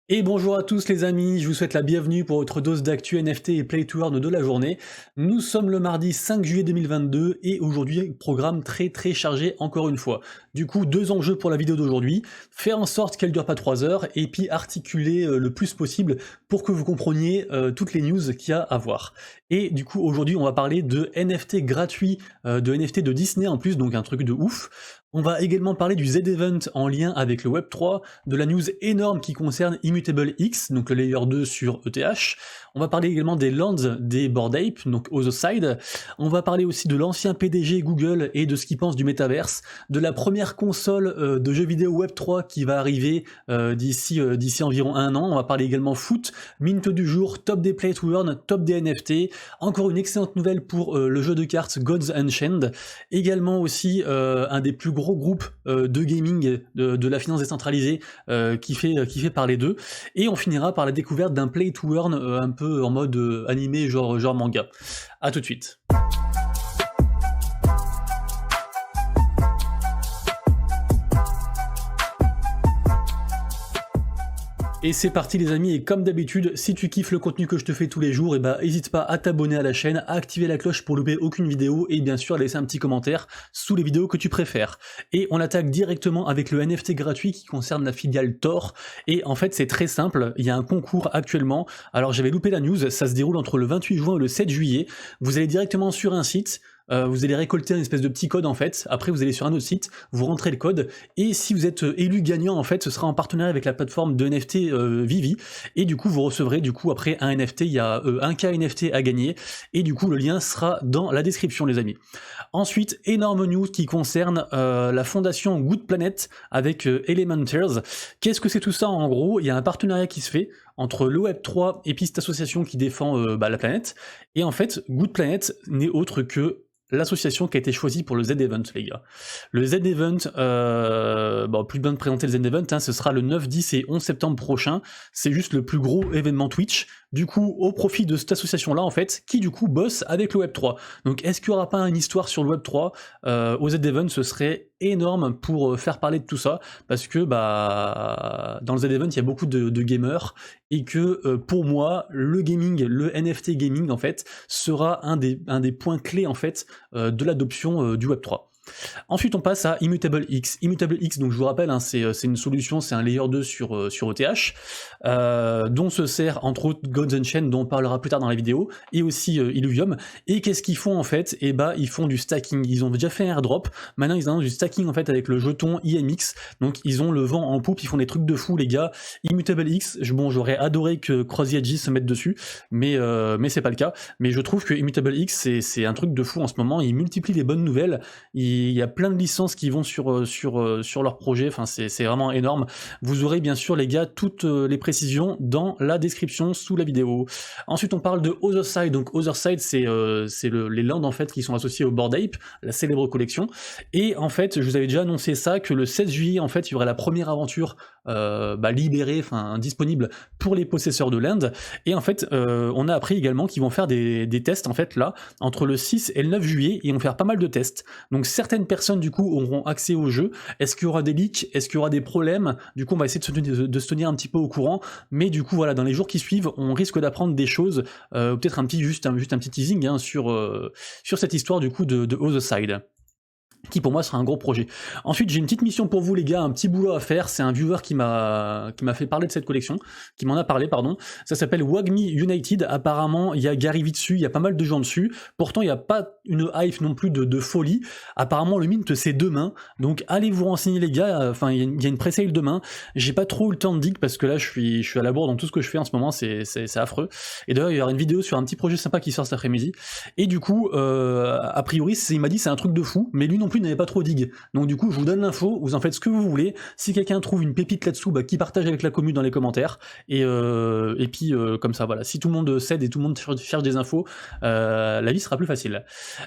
Et bonjour à tous les amis, je vous souhaite la bienvenue pour votre dose d'actu NFT et Play to Earn de la journée. Nous sommes le mardi 5 juillet 2022 et aujourd'hui, programme très chargé encore une fois. Du coup, deux enjeux pour la vidéo d'aujourd'hui, faire en sorte qu'elle dure pas 3 heures et puis articuler le plus possible pour que vous compreniez toutes les news qu'il y a à voir. Et du coup, aujourd'hui, on va parler de NFT gratuits, de NFT de Disney en plus, donc un truc de ouf. On va également parler du Z-Event en lien avec le Web3, de la news énorme qui concerne Immutable X, donc le layer 2 sur ETH. On va parler également des lands des Bored Ape, donc Other Side. On va parler aussi de l'ancien PDG Google et de ce qu'il pense du métaverse, de la première console de jeux vidéo Web3 qui va arriver d'ici environ un an. On va parler également foot, mint du jour, top des Play to Earn, top des NFT. Encore une excellente nouvelle pour le jeu de cartes Gods Unchained. Également aussi un des plus gros groupes de gaming de la finance décentralisée qui fait parler d'eux. Et on finira par la découverte d'un Play to Earn un peu en mode animé genre manga. A tout de suite. Et c'est parti les amis, et comme d'habitude, si tu kiffes le contenu que je te fais tous les jours, et bah n'hésite pas à t'abonner à la chaîne, à activer la cloche pour louper aucune vidéo, et bien sûr à laisser un petit commentaire sous les vidéos que tu préfères. Et on attaque directement avec le NFT gratuit qui concerne la filiale Thor, et en fait c'est très simple, il y a un concours actuellement, alors j'avais loupé la news, ça se déroule entre le 28 juin et le 7 juillet, vous allez directement sur un site, vous allez récolter un espèce de petit code en fait, après vous allez sur un autre site, vous rentrez le code, et si vous êtes élu gagnant en fait, ce sera en partenariat avec la plateforme de NFT Vivi, et du coup vous recevrez du coup après un NFT, il y a un K NFT à gagner, et du coup le lien sera dans la description les amis. Ensuite, énorme news qui concerne la fondation Good Planet avec Elementers. Qu'est-ce que c'est tout ça en gros? Il y a un partenariat qui se fait entre le Web3 et puis cette association qui défend la planète, et en fait Good Planet n'est autre que l'association qui a été choisie pour le Z-Event, les gars. Le Z-Event, plus besoin de présenter le Z-Event, hein, ce sera le 9, 10 et 11 septembre prochain. C'est juste le plus gros événement Twitch, du coup, au profit de cette association-là, en fait, qui du coup bosse avec le Web3. Donc, est-ce qu'il n'y aura pas une histoire sur le Web3 au Z-Event? Ce serait énorme pour faire parler de tout ça, parce que dans le Z-Event, il y a beaucoup de gamers, et que pour moi, le gaming, le NFT gaming, en fait, sera un des points clés, en fait, de l'adoption du Web3. Ensuite, on passe à Immutable X. Immutable X, donc je vous rappelle, hein, c'est une solution, c'est un layer 2 sur ETH, dont se sert entre autres Gods Unchained, dont on parlera plus tard dans la vidéo, et aussi Illuvium. Et qu'est-ce qu'ils font en fait? Et bah, ils font du stacking. Ils ont déjà fait un airdrop, maintenant ils ont du stacking en fait avec le jeton IMX, donc ils ont le vent en poupe, ils font des trucs de fou, les gars. Immutable X, j'aurais adoré que Crossy Edges se mette dessus, mais c'est pas le cas. Mais je trouve que Immutable X, c'est un truc de fou en ce moment, il multiplie les bonnes nouvelles, il y a plein de licences qui vont sur leur projet, enfin c'est vraiment énorme. Vous aurez bien sûr les gars toutes les précisions dans la description sous la vidéo. Ensuite on parle de Other Side, donc Other Side c'est les lands en fait qui sont associés au Bored Ape, la célèbre collection, et en fait je vous avais déjà annoncé ça, que le 16 juillet en fait il y aurait la première aventure libérée, enfin disponible pour les possesseurs de land, et en fait on a appris également qu'ils vont faire des tests en fait là, entre le 6 et le 9 juillet, ils vont faire pas mal de tests, donc certaines personnes du coup auront accès au jeu. Est-ce qu'il y aura des leaks? Est-ce qu'il y aura des problèmes? Du coup on va essayer de se tenir un petit peu au courant, mais du coup voilà, dans les jours qui suivent on risque d'apprendre des choses, peut-être juste un petit teasing hein, sur cette histoire du coup de Other Side, qui pour moi sera un gros projet. Ensuite j'ai une petite mission pour vous les gars, un petit boulot à faire, c'est un viewer qui m'a fait parler de cette collection, qui m'en a parlé pardon, ça s'appelle Wagme United, apparemment il y a Gary Vee dessus, il y a pas mal de gens dessus, pourtant il n'y a pas une hype non plus de folie, apparemment le mint c'est demain, donc allez vous renseigner les gars, enfin il y a une pré-sale demain, j'ai pas trop eu le temps de dig parce que là je suis à la bourre dans tout ce que je fais en ce moment, c'est affreux, et d'ailleurs il y aura une vidéo sur un petit projet sympa qui sort cet après-midi, et du coup a priori il m'a dit c'est un truc de fou, mais lui non plus n'avait pas trop dig. Donc du coup, je vous donne l'info, vous en faites ce que vous voulez. Si quelqu'un trouve une pépite là-dessous, qui partage avec la commune dans les commentaires. Et puis comme ça, voilà. Si tout le monde cède et tout le monde cherche des infos, la vie sera plus facile.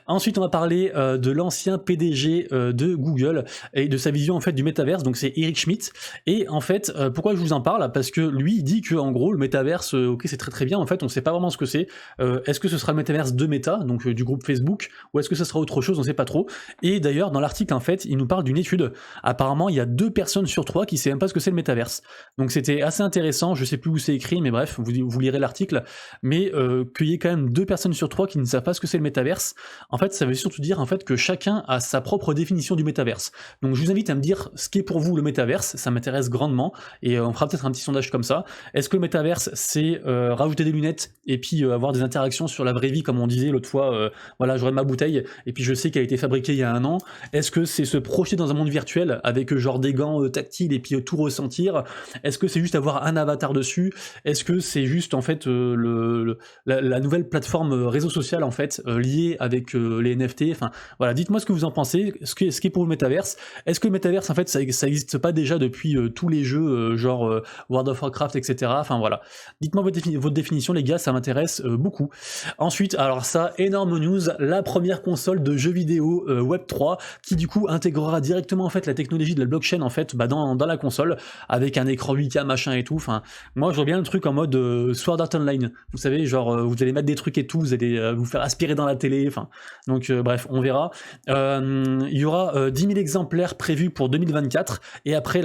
Ensuite, on va parler de l'ancien PDG de Google et de sa vision en fait du métaverse. Donc c'est Eric Schmidt. Et en fait, pourquoi je vous en parle? Parce que lui, il dit que en gros, le métaverse, ok, c'est très bien. En fait, on sait pas vraiment ce que c'est. Est-ce que ce sera le métaverse de Meta, donc du groupe Facebook, ou est-ce que ça sera autre chose? On sait pas trop. Et d'ailleurs d'ailleurs, dans l'article, en fait, il nous parle d'une étude. Apparemment, il y a 2 personnes sur 3 qui ne savent même pas ce que c'est le métaverse. Donc c'était assez intéressant, je sais plus où c'est écrit, mais bref, vous lirez l'article. Mais qu'il y ait quand même 2 personnes sur 3 qui ne savent pas ce que c'est le métaverse, en fait, ça veut surtout dire en fait que chacun a sa propre définition du métaverse. Donc je vous invite à me dire ce qu'est pour vous le métaverse, ça m'intéresse grandement, et on fera peut-être un petit sondage comme ça. Est-ce que le métaverse, c'est rajouter des lunettes et puis avoir des interactions sur la vraie vie, comme on disait l'autre fois, voilà, j'aurai ma bouteille, et puis je sais qu'elle a été fabriquée il y a 1 an. Est-ce que c'est se projeter dans un monde virtuel avec genre des gants tactiles et puis tout ressentir? Est-ce que c'est juste avoir un avatar dessus? Est-ce que c'est juste en fait la nouvelle plateforme réseau social en fait liée avec les NFT? Enfin voilà, dites-moi ce que vous en pensez, ce qui est pour le métaverse. Est-ce que le métaverse en fait ça existe pas déjà depuis tous les jeux genre World of Warcraft, etc. Enfin voilà, dites-moi votre définition les gars, ça m'intéresse beaucoup. Ensuite, alors ça, énorme news, la première console de jeux vidéo Web3 qui du coup intégrera directement en fait la technologie de la blockchain en fait dans la console avec un écran 8K machin et tout. Enfin, moi je vois bien le truc en mode Sword Art Online. Vous savez, genre vous allez mettre des trucs et tout, vous allez vous faire aspirer dans la télé. Enfin, donc bref, on verra. Il y aura 10 000 exemplaires prévus pour 2024 et après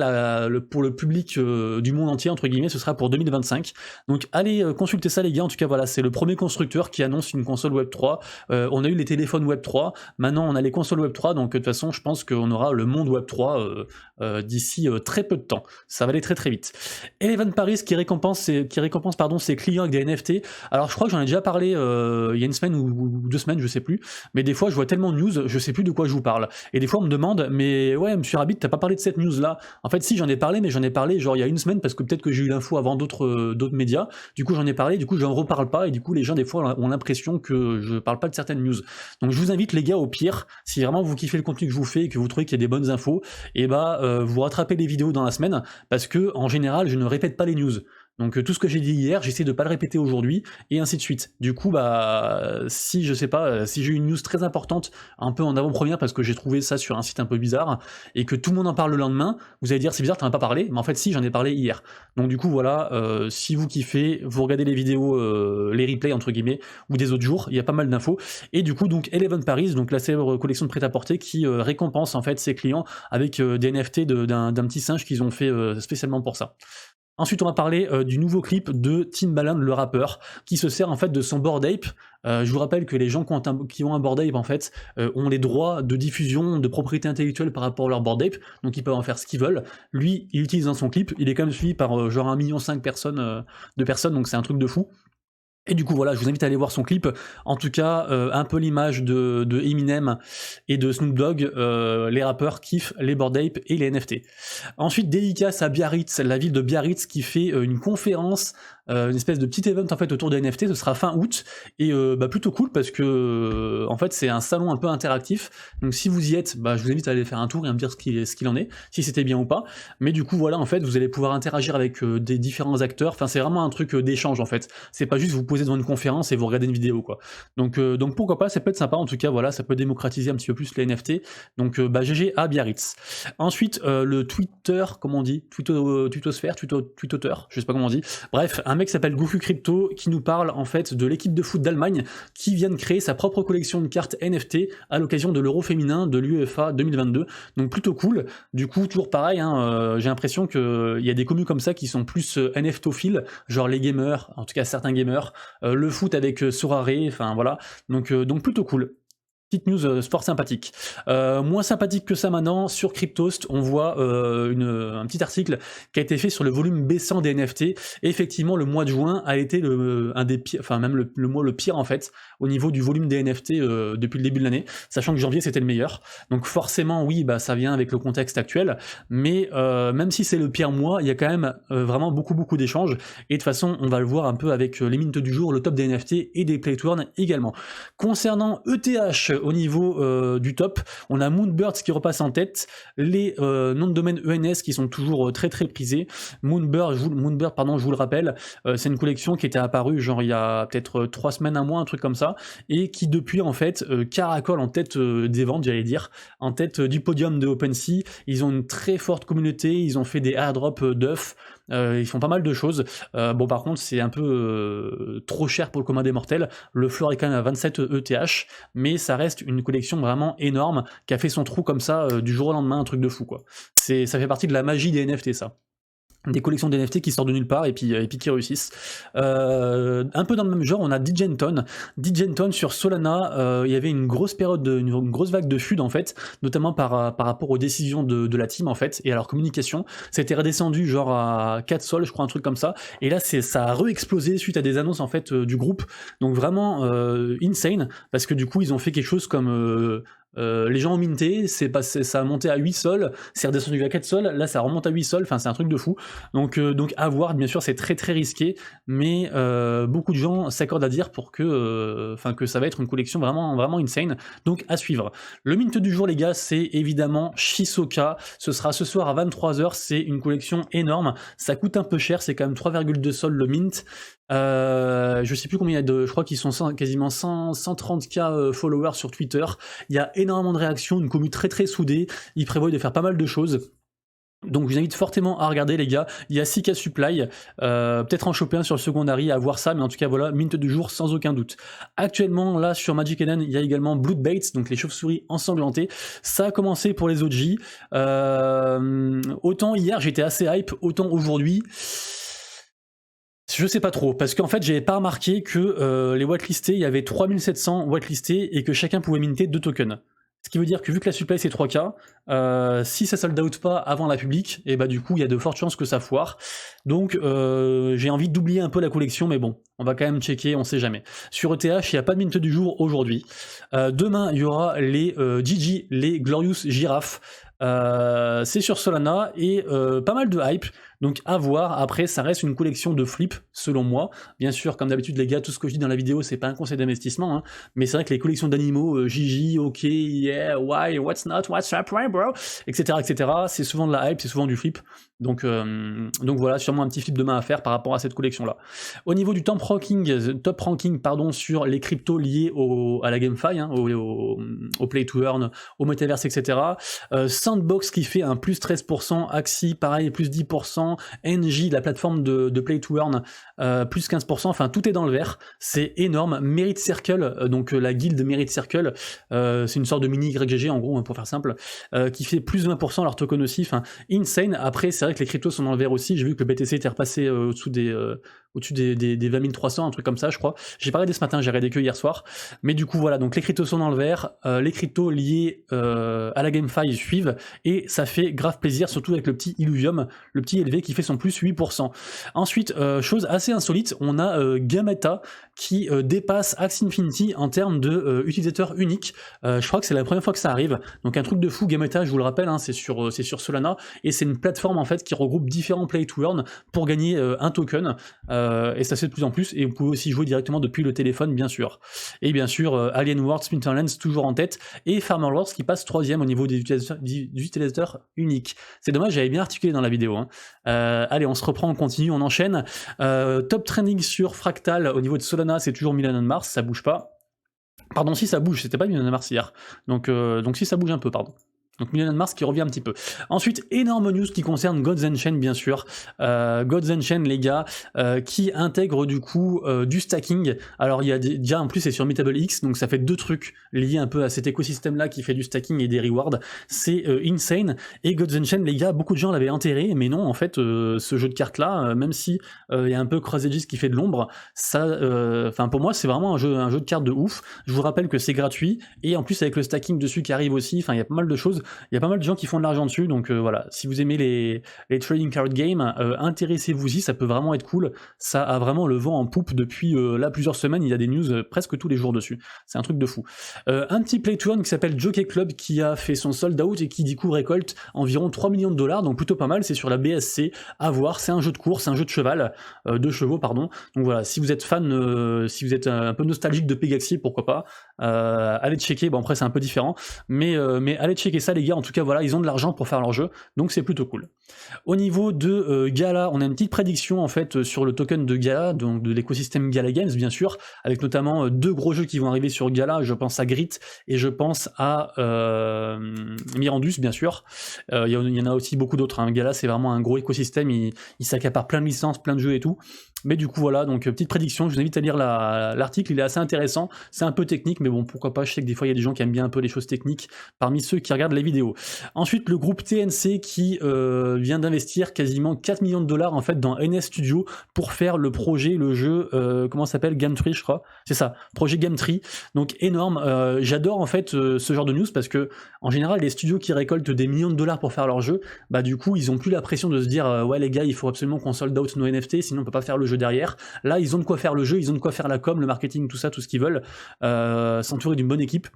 pour le public du monde entier entre guillemets, ce sera pour 2025. Donc allez consulter ça les gars. En tout cas voilà, c'est le premier constructeur qui annonce une console Web3. On a eu les téléphones Web3, maintenant on a les consoles Web3, donc de toute façon je pense qu'on aura le monde Web3 d'ici très peu de temps. Ça va aller très très vite. Eleven Paris qui récompense ses clients avec des NFT. Alors je crois que j'en ai déjà parlé il y a une semaine ou 2 semaines, je sais plus, mais des fois je vois tellement de news, je sais plus de quoi je vous parle. Et des fois on me demande, mais ouais monsieur Rabbit, t'as pas parlé de cette news là? En fait si, j'en ai parlé, mais j'en ai parlé genre il y a 1 semaine parce que peut-être que j'ai eu l'info avant d'autres médias, du coup j'en ai parlé, du coup j'en reparle pas, et du coup les gens des fois ont l'impression que je parle pas de certaines news. Donc je vous invite les gars, au pire, si vraiment vous kiffez le contenu que je vous fais et que vous trouvez qu'il y a des bonnes infos, et vous rattrapez les vidéos dans la semaine, parce que en général je ne répète pas les news. Donc tout ce que j'ai dit hier, j'essaie de pas le répéter aujourd'hui, et ainsi de suite. Du coup, si je sais pas, si j'ai une news très importante, un peu en avant-première, parce que j'ai trouvé ça sur un site un peu bizarre, et que tout le monde en parle le lendemain, vous allez dire c'est bizarre, t'en as pas parlé, mais en fait si, j'en ai parlé hier. Donc du coup voilà, si vous kiffez, vous regardez les vidéos, les replays entre guillemets, ou des autres jours, il y a pas mal d'infos. Et du coup donc Eleven Paris, donc la célèbre collection de prêt-à-porter qui récompense en fait ses clients avec des NFT d'un petit singe qu'ils ont fait spécialement pour ça. Ensuite, on va parler du nouveau clip de Timbaland, le rappeur, qui se sert en fait de son Bored Ape. Je vous rappelle que les gens qui ont un Bored Ape en fait ont les droits de diffusion, de propriété intellectuelle par rapport à leur Bored Ape, donc ils peuvent en faire ce qu'ils veulent. Lui, il utilise dans son clip, il est quand même suivi par genre 1,5 million de personnes, donc c'est un truc de fou. Et du coup voilà, je vous invite à aller voir son clip. En tout cas, un peu l'image de Eminem et de Snoop Dogg, les rappeurs kiffent les Bored Ape et les NFT. Ensuite, dédicace à Biarritz, la ville de Biarritz qui fait une conférence, une espèce de petit event en fait autour des NFT. Ce sera fin août, et plutôt cool parce que en fait c'est un salon un peu interactif. Donc si vous y êtes, je vous invite à aller faire un tour et à me dire ce qu'il en est, si c'était bien ou pas. Mais du coup voilà, en fait vous allez pouvoir interagir avec des différents acteurs. Enfin c'est vraiment un truc d'échange en fait. C'est pas juste vous poser devant une conférence et vous regardez une vidéo quoi. Donc pourquoi pas, ça peut être sympa en tout cas. Voilà, ça peut démocratiser un petit peu plus les NFT. Donc GG à Biarritz. Ensuite le Twitter, comment on dit, Twittosphère, Twittoter, je sais pas comment on dit. Bref, un mec s'appelle Goofy Crypto qui nous parle en fait de l'équipe de foot d'Allemagne qui vient de créer sa propre collection de cartes NFT à l'occasion de l'Euro féminin de l'UEFA 2022. Donc plutôt cool. Du coup toujours pareil, j'ai l'impression qu'il y a des communes comme ça qui sont plus NFTophiles, genre les gamers, en tout cas certains gamers, le foot avec Sorare, enfin voilà. Donc plutôt cool. Petite news sport sympathique. Moins sympathique que ça maintenant, sur Cryptost, on voit un petit article qui a été fait sur le volume baissant des NFT. Et effectivement, le mois de juin a été un des pires, enfin même le mois le pire en fait, au niveau du volume des NFT depuis le début de l'année, sachant que janvier c'était le meilleur. Donc forcément, oui, ça vient avec le contexte actuel, mais même si c'est le pire mois, il y a quand même vraiment beaucoup d'échanges. Et de toute façon, on va le voir un peu avec les minutes du jour, le top des NFT et des play to earn également. Concernant ETH, au niveau du top, on a Moonbirds qui repasse en tête, les noms de domaine ENS qui sont toujours très prisés. Moonbird, je vous le rappelle, c'est une collection qui était apparue genre il y a peut-être 3 semaines, 1 mois, un truc comme ça, et qui depuis en fait caracole en tête des ventes, j'allais dire, en tête du podium de OpenSea. Ils ont une très forte communauté, ils ont fait des airdrops d'œufs, ils font pas mal de choses. Bon par contre c'est un peu trop cher pour le commun des mortels, le floor est quand même à 27 ETH, mais ça reste une collection vraiment énorme, qui a fait son trou comme ça, du jour au lendemain, un truc de fou quoi. Ça fait partie de la magie des NFT ça. Des collections d'NFT qui sortent de nulle part et puis qui réussissent. Un peu dans le même genre, on a Digenton. Digenton sur Solana, il y avait une grosse période, une grosse vague de FUD en fait, notamment par rapport aux décisions de la team en fait, et à leur communication. C'était redescendu genre à 4 sols, je crois, un truc comme ça. Et là, ça a re-explosé suite à des annonces en fait du groupe. Donc vraiment insane, parce que du coup, ils ont fait quelque chose comme... les gens ont minté, ça a monté à 8 sols, c'est redescendu à 4 sols, là ça remonte à 8 sols, enfin c'est un truc de fou. Donc à voir, bien sûr c'est très très risqué, mais beaucoup de gens s'accordent à dire que ça va être une collection vraiment, vraiment insane, donc à suivre. Le mint du jour les gars, c'est évidemment Shisoka, ce sera ce soir à 23h, c'est une collection énorme, ça coûte un peu cher, c'est quand même 3,2 sols le mint. Je sais plus combien il y a je crois qu'ils sont quasiment 130k followers sur Twitter, il y a énormément de réactions, une commu très très soudée, ils prévoient de faire pas mal de choses. Donc je vous invite fortement à regarder les gars, il y a 6K supply, peut-être en choper un sur le secondary, à voir ça, mais en tout cas voilà, mint du jour sans aucun doute. Actuellement là sur Magic Eden, il y a également Bloodbaits, donc les chauves-souris ensanglantées, ça a commencé pour les OG, autant hier j'étais assez hype, autant aujourd'hui... Je sais pas trop, parce qu'en fait j'avais pas remarqué que les whitelistés, il y avait 3700 whitelistés et que chacun pouvait minter 2 tokens. Ce qui veut dire que vu que la supply c'est 3K, si ça sold out pas avant la public, et bah du coup il y a de fortes chances que ça foire. Donc j'ai envie d'oublier un peu la collection, mais bon, on va quand même checker, on sait jamais. Sur ETH, il n'y a pas de mint du jour aujourd'hui. Demain, il y aura les GG, les Glorious Giraffe. C'est sur Solana et pas mal de hype, donc à voir. Après ça reste une collection de flips selon moi, bien sûr comme d'habitude les gars, tout ce que je dis dans la vidéo c'est pas un conseil d'investissement, hein, mais c'est vrai que les collections d'animaux, GG, ok, yeah, why, what's not, what's up, right bro, etc., c'est souvent de la hype, c'est souvent du flip, donc voilà, sûrement un petit flip demain à faire par rapport à cette collection là. Au niveau du top ranking pardon, sur les cryptos liés à la GameFi, hein, au Play to Earn, au Metaverse, etc. Sandbox qui fait un plus 13%, Axie pareil plus 10%, NJ la plateforme de Play to Earn plus 15%, enfin tout est dans le vert, c'est énorme. Merit Circle, donc la guilde Merit Circle, c'est une sorte de mini YGG en gros pour faire simple, qui fait plus 20% leur token aussi, enfin insane. Après c'est vrai que les cryptos sont dans le vert aussi, j'ai vu que le BTC était repassé au-dessus des 20 300, un truc comme ça je crois, j'ai pas regardé ce matin, j'ai regardé que hier soir, mais du coup voilà, donc les cryptos sont dans le vert, les cryptos liés à la GameFi suivent, et ça fait grave plaisir, surtout avec le petit Illuvium, le petit élevé qui fait son plus 8%. Ensuite, chose assez insolite, on a Gameta qui dépasse Axie Infinity en termes de utilisateurs uniques. Je crois que c'est la première fois que ça arrive, donc un truc de fou. Gameta, je vous le rappelle, hein, c'est sur Solana, et c'est une plateforme en fait qui regroupe différents play to earn pour gagner un token, et ça se fait de plus en plus, et vous pouvez aussi jouer directement depuis le téléphone bien sûr. Et bien sûr, Alien World, Splinterlands toujours en tête, et Farmer Wars qui passe 3ème au niveau des utilisateurs uniques. C'est dommage, j'avais bien articulé dans la vidéo, hein. Allez, on se reprend, on continue, on enchaîne. Top trending sur Fractal au niveau de Solana, c'est toujours Million Mars, ça bouge pas. Pardon, si ça bouge, c'était pas Million Mars hier. Donc si ça bouge un peu, pardon. Donc Million Mars qui revient un petit peu. Ensuite, énorme news qui concerne Gods Unchained bien sûr. Gods Unchained les gars, qui intègre du coup du stacking. Alors il y a déjà en plus c'est sur MetableX, donc ça fait 2 trucs liés un peu à cet écosystème là qui fait du stacking et des rewards. C'est insane. Et Gods Unchained les gars, beaucoup de gens l'avaient enterré, mais non en fait ce jeu de cartes là, même si il y a un peu Cross Edges qui fait de l'ombre, ça, enfin pour moi c'est vraiment un jeu de cartes de ouf. Je vous rappelle que c'est gratuit et en plus avec le stacking dessus qui arrive aussi, enfin il y a pas mal de choses. Il y a pas mal de gens qui font de l'argent dessus, donc voilà, si vous aimez les trading card games, intéressez-vous-y, ça peut vraiment être cool, ça a vraiment le vent en poupe depuis là plusieurs semaines, il y a des news presque tous les jours dessus, c'est un truc de fou. Un petit play to earn qui s'appelle Jockey Club qui a fait son sold out et qui du coup récolte environ 3 millions de dollars, donc plutôt pas mal, c'est sur la BSC, à voir, c'est un jeu de course, un jeu de cheval, de chevaux pardon, donc voilà, si vous êtes fan, si vous êtes un peu nostalgique de Pegaxi, pourquoi pas, allez checker, bon après c'est un peu différent, mais allez checker ça les gars, en tout cas voilà, ils ont de l'argent pour faire leur jeu, donc c'est plutôt cool. Au niveau de Gala, on a une petite prédiction en fait sur le token de Gala, donc de l'écosystème Gala Games bien sûr, avec notamment 2 gros jeux qui vont arriver sur Gala, je pense à Grit et je pense à Mirandus bien sûr. Il y en a aussi beaucoup d'autres, hein. Gala c'est vraiment un gros écosystème, il s'accapare plein de licences, plein de jeux et tout. Mais du coup voilà, donc petite prédiction, je vous invite à lire l'article, il est assez intéressant, c'est un peu technique, mais bon pourquoi pas, je sais que des fois il y a des gens qui aiment bien un peu les choses techniques parmi ceux qui regardent les vidéos. Ensuite le groupe TNC qui vient d'investir quasiment 4 millions de dollars en fait dans NS Studio pour faire le projet, le jeu, comment ça s'appelle, Game Tree je crois, c'est ça, projet Game Tree, donc énorme, j'adore en fait ce genre de news parce que en général les studios qui récoltent des millions de dollars pour faire leur jeu, bah du coup ils ont plus la pression de se dire ouais les gars il faut absolument qu'on sold out nos NFT sinon on peut pas faire le jeu derrière. Là ils ont de quoi faire le jeu, ils ont de quoi faire la com, le marketing, tout ça, tout ce qu'ils veulent, s'entourer d'une bonne équipe.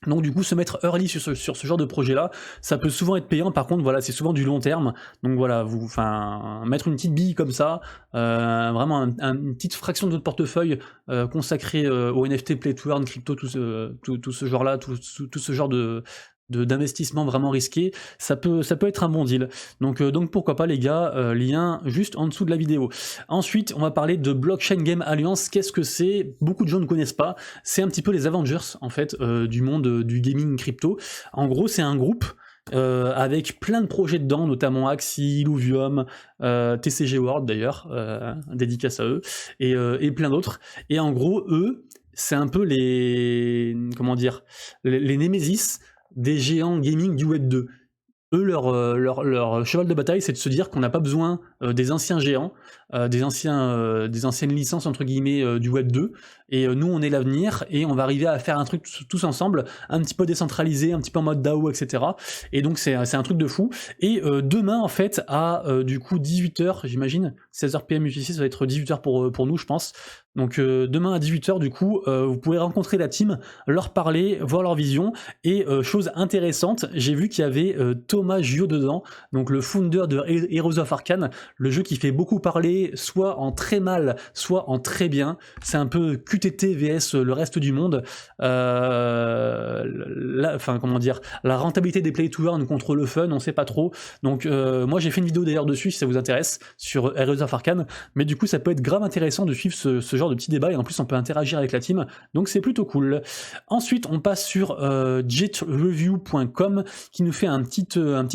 Donc du coup se mettre early sur ce genre de projet là, ça peut souvent être payant, par contre voilà c'est souvent du long terme, donc voilà, mettre une petite bille comme ça, vraiment une petite fraction de votre portefeuille consacrée au NFT, Play to Earn, crypto, tout ce genre là, tout ce genre d'investissement vraiment risqué, ça peut être un bon deal. Donc pourquoi pas les gars, lien juste en dessous de la vidéo. Ensuite, on va parler de Blockchain Game Alliance. Qu'est-ce que c'est? Beaucoup de gens ne connaissent pas. C'est un petit peu les Avengers en fait du monde du gaming crypto. En gros, c'est un groupe avec plein de projets dedans, notamment Axie, Illuvium, TCG World d'ailleurs, dédicace à eux, et plein d'autres. Et en gros, eux, c'est un peu les Némésis des géants gaming du Web 2. Eux, leur cheval de bataille, c'est de se dire qu'on n'a pas besoin des anciens géants, des anciennes licences entre guillemets du Web 2, et nous on est l'avenir, et on va arriver à faire un truc tous ensemble, un petit peu décentralisé, un petit peu en mode DAO, etc. Et donc c'est un truc de fou. Et demain en fait, à du coup 18h, j'imagine, 16h PM UTC, ça va être 18h pour nous je pense. Donc demain à 18h du coup, vous pourrez rencontrer la team, leur parler, voir leur vision, et chose intéressante, j'ai vu qu'il y avait Thomas Gio dedans, donc le founder de Heroes of Arcane, le jeu qui fait beaucoup parler, soit en très mal, soit en très bien. C'est un peu QTT vs le reste du monde. La rentabilité des play to earn contre le fun, on sait pas trop. Donc moi j'ai fait une vidéo d'ailleurs dessus si ça vous intéresse, sur Heroes of Arcane, mais du coup ça peut être grave intéressant de suivre ce genre de petits débats, et en plus on peut interagir avec la team, donc c'est plutôt cool. Ensuite on passe sur jetreview.com qui nous fait un petit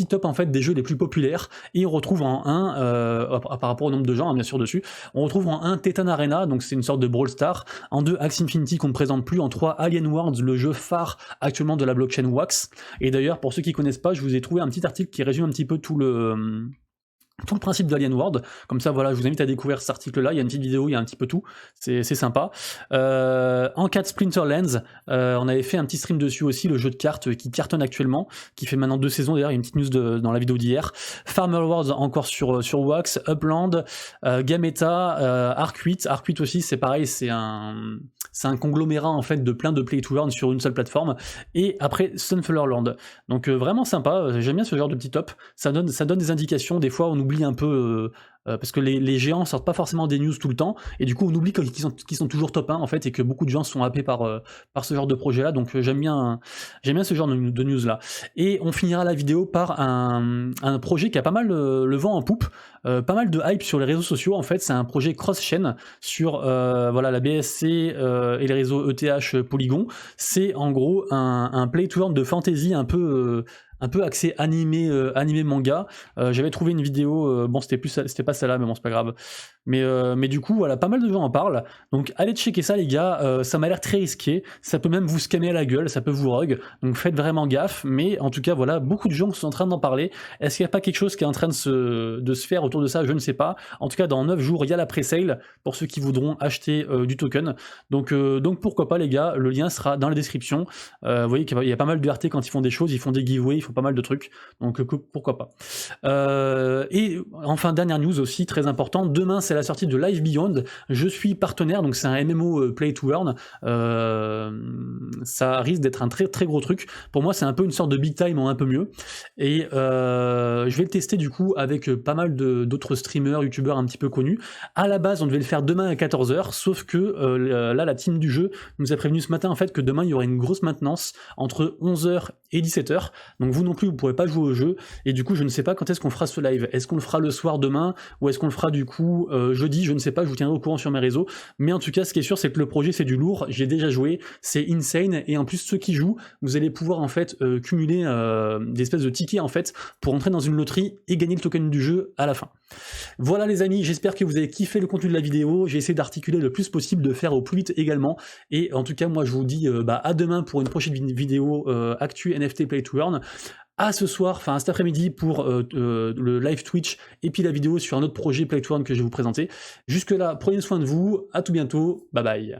top en fait des jeux les plus populaires, et on retrouve en 1, par rapport au nombre de gens hein, bien sûr dessus, on retrouve en 1 Titan Arena, donc c'est une sorte de Brawl Star, en 2 Axie Infinity qu'on ne présente plus, en 3 Alien Worlds, le jeu phare actuellement de la blockchain Wax. Et d'ailleurs pour ceux qui connaissent pas, je vous ai trouvé un petit article qui résume un petit peu tout le principe d'Alien World, comme ça voilà, je vous invite à découvrir cet article-là, il y a une petite vidéo, il y a un petit peu tout, c'est sympa. En 4 Splinterlands, on avait fait un petit stream dessus aussi, le jeu de cartes qui cartonne actuellement, qui fait maintenant 2 saisons d'ailleurs, il y a une petite news dans la vidéo d'hier. Farmer Wars encore sur Wax, Upland, Gameta, Arc 8 aussi c'est pareil, c'est un conglomérat en fait de plein de play to earn sur une seule plateforme, et après Sunflowerland. Donc vraiment sympa, j'aime bien ce genre de petit top, ça donne des indications, des fois on oublie un peu parce que les géants sortent pas forcément des news tout le temps, et du coup on oublie qu'ils sont toujours top 1 en fait, et que beaucoup de gens sont happés par ce genre de projet là, donc j'aime bien ce genre de news là. Et on finira la vidéo par un projet qui a pas mal le vent en poupe, pas mal de hype sur les réseaux sociaux en fait, c'est un projet cross-chain sur la BSC et les réseaux ETH Polygon. C'est en gros un play to earn de fantasy un peu axé animé manga. J'avais trouvé une vidéo, bon c'était pas celle-là, mais bon c'est pas grave. Mais du coup voilà, pas mal de gens en parlent. Donc allez checker ça les gars, ça m'a l'air très risqué, ça peut même vous scammer à la gueule, ça peut vous rogue, donc faites vraiment gaffe, mais en tout cas voilà, beaucoup de gens sont en train d'en parler. Est-ce qu'il n'y a pas quelque chose qui est en train de se faire autour de ça? Je ne sais pas. En tout cas dans 9 jours, il y a la pre-sale pour ceux qui voudront acheter du token. Donc pourquoi pas les gars, le lien sera dans la description. Vous voyez qu'il y a pas mal de RT quand ils font des choses, ils font des giveaways, ils font pas mal de trucs, donc pourquoi pas. Et enfin dernière news aussi très importante, demain c'est la sortie de Live Beyond, je suis partenaire, donc c'est un MMO play to earn, ça risque d'être un très très gros truc, pour moi c'est un peu une sorte de big time en un peu mieux, et je vais le tester du coup avec pas mal d'autres streamers, youtubeurs un petit peu connus. À la base on devait le faire demain à 14h, sauf que là la team du jeu nous a prévenu ce matin en fait que demain il y aurait une grosse maintenance entre 11h et 17h, donc vous non plus vous pourrez pas jouer au jeu, et du coup je ne sais pas quand est-ce qu'on fera ce live, est-ce qu'on le fera le soir demain, ou est-ce qu'on le fera du coup jeudi, je ne sais pas, je vous tiendrai au courant sur mes réseaux, mais en tout cas ce qui est sûr c'est que le projet c'est du lourd, j'ai déjà joué, c'est insane, et en plus ceux qui jouent, vous allez pouvoir en fait cumuler des espèces de tickets en fait, pour entrer dans une loterie et gagner le token du jeu à la fin. Voilà les amis, j'espère que vous avez kiffé le contenu de la vidéo, j'ai essayé d'articuler le plus possible, de faire au plus vite également, et en tout cas moi je vous dis à demain pour une prochaine vidéo actu NFT Play to Earn, à ce soir, enfin cet après-midi pour le live Twitch, et puis la vidéo sur un autre projet Play to Earn que je vais vous présenter. Jusque là, prenez soin de vous, à tout bientôt, bye bye.